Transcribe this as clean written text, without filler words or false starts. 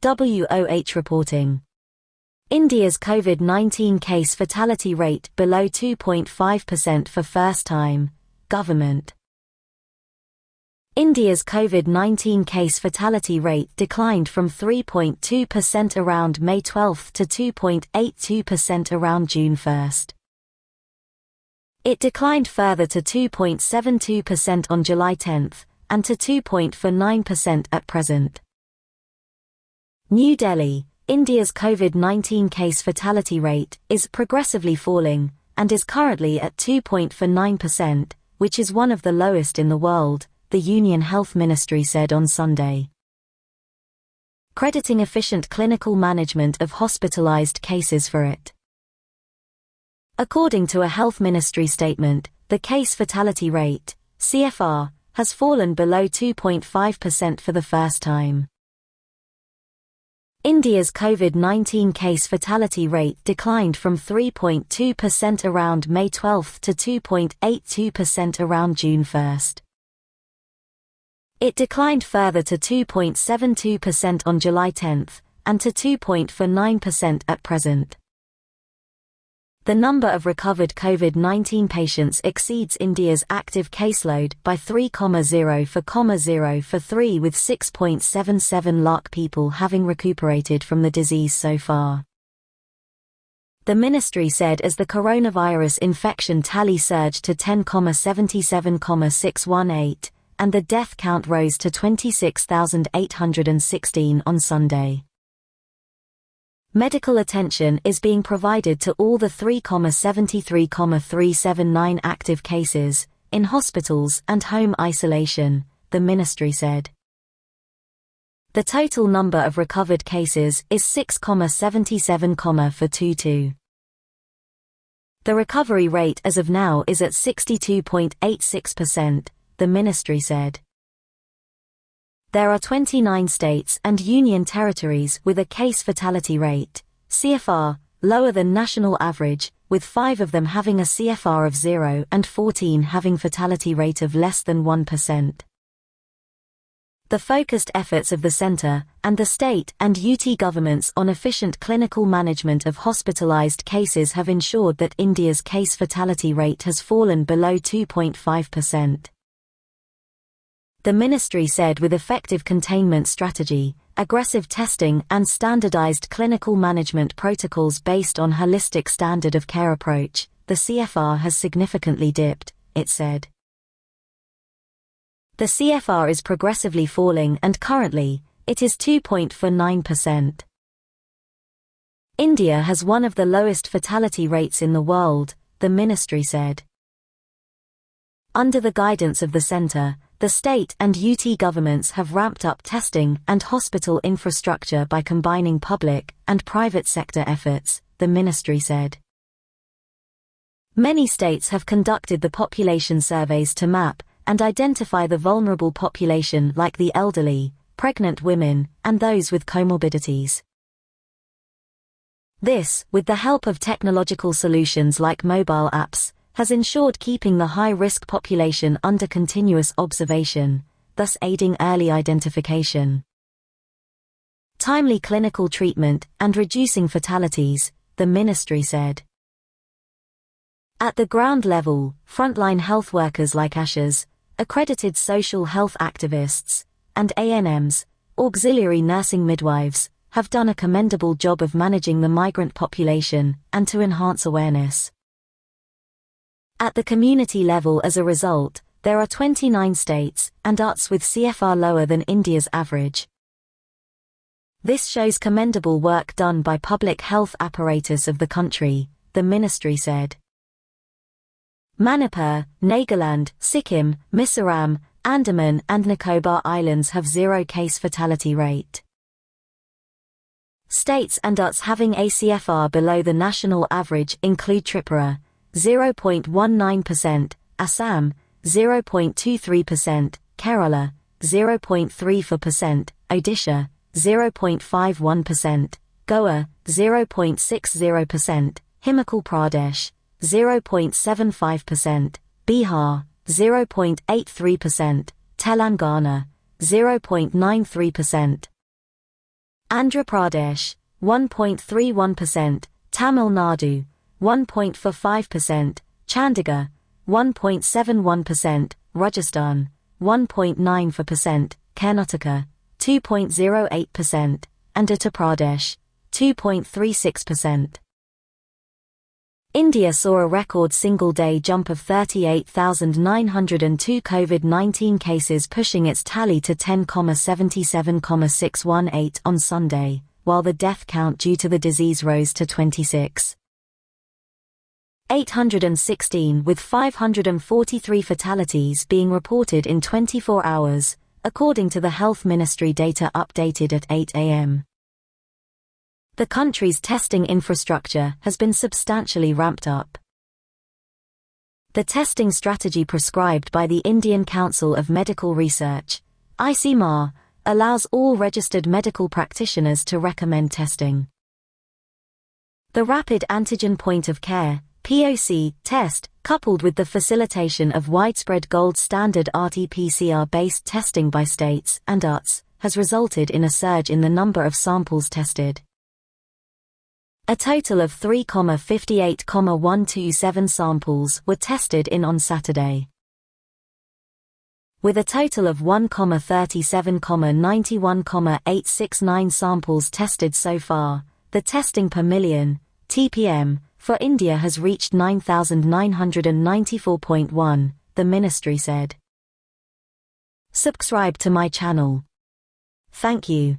WOH reporting. India's COVID-19 case fatality rate below 2.5% for first time, government. India's COVID-19 case fatality rate declined from 3.2% around May 12 to 2.82% around June 1. It declined further to 2.72% on July 10 and to 2.49% at present. New Delhi. India's COVID-19 case fatality rate is progressively falling and is currently at 2.49%, which is one of the lowest in the world, the Union Health Ministry said on Sunday, crediting efficient clinical management of hospitalized cases for it. According to a Health Ministry statement, the case fatality rate, CFR, has fallen below 2.5% for the first time. India's COVID-19 case fatality rate declined from 3.2% around May 12 to 2.82% around June 1. It declined further to 2.72% on July 10 and to 2.49% at present. The number of recovered COVID-19 patients exceeds India's active caseload by 3,0 for 3, with 6.77 lakh people having recuperated from the disease so far. The ministry said as the coronavirus infection tally surged to 10,77,618, and the death count rose to 26,816 on Sunday. Medical attention is being provided to all the 3,73,379 active cases in hospitals and home isolation, the ministry said. The total number of recovered cases is 6,77,422. The recovery rate as of now is at 62.86%, the ministry said. There are 29 states and union territories with a case fatality rate, CFR, lower than national average, with 5 of them having a CFR of 0 and 14 having fatality rate of less than 1%. The focused efforts of the centre and the state and UT governments on efficient clinical management of hospitalized cases have ensured that India's case fatality rate has fallen below 2.5%. The ministry said with effective containment strategy, aggressive testing and standardized clinical management protocols based on holistic standard of care approach, the CFR has significantly dipped, it said. The CFR is progressively falling and currently, it is 2.49%. India has one of the lowest fatality rates in the world, the ministry said. Under the guidance of the centre, the state and UT governments have ramped up testing and hospital infrastructure by combining public and private sector efforts, the ministry said. Many states have conducted the population surveys to map and identify the vulnerable population like the elderly, pregnant women, and those with comorbidities. This, with the help of technological solutions like mobile apps, has ensured keeping the high-risk population under continuous observation, thus aiding early identification, timely clinical treatment and reducing fatalities, the ministry said. At the ground level, frontline health workers like ASHAs, accredited social health activists, and ANMs, auxiliary nursing midwives, have done a commendable job of managing the migrant population and to enhance awareness. At the community level as a result, there are 29 states and UTs with CFR lower than India's average. This shows commendable work done by public health apparatus of the country, the ministry said. Manipur, Nagaland, Sikkim, Mizoram, Andaman and Nicobar Islands have 0 case fatality rate. States and UTs having a CFR below the national average include Tripura, 0.19%, Assam, 0.23%, Kerala, 0.34%, Odisha, 0.51%, Goa, 0.60%, Himachal Pradesh, 0.75%, Bihar, 0.83%, Telangana, 0.93%. Andhra Pradesh, 1.31%, Tamil Nadu, 1.45%, Chandigarh, 1.71%, Rajasthan, 1.94%, Karnataka, 2.08%, and Uttar Pradesh, 2.36%. India saw a record single-day jump of 38,902 COVID-19 cases, pushing its tally to 10,77,618 on Sunday, while the death count due to the disease rose to 26,816, with 543 fatalities being reported in 24 hours, according to the Health Ministry data updated at 8 a.m. The country's testing infrastructure has been substantially ramped up. The testing strategy prescribed by the Indian Council of Medical Research, ICMR, allows all registered medical practitioners to recommend testing. The Rapid Antigen Point of Care (POC) test, coupled with the facilitation of widespread gold standard RT-PCR-based testing by states and UTs, has resulted in a surge in the number of samples tested. A total of 3,58,127 samples were tested in on Saturday. With a total of 1,37,91,869 samples tested so far, the testing per million, TPM, for India has reached 9,994.1, the ministry said. Subscribe to my channel. Thank you.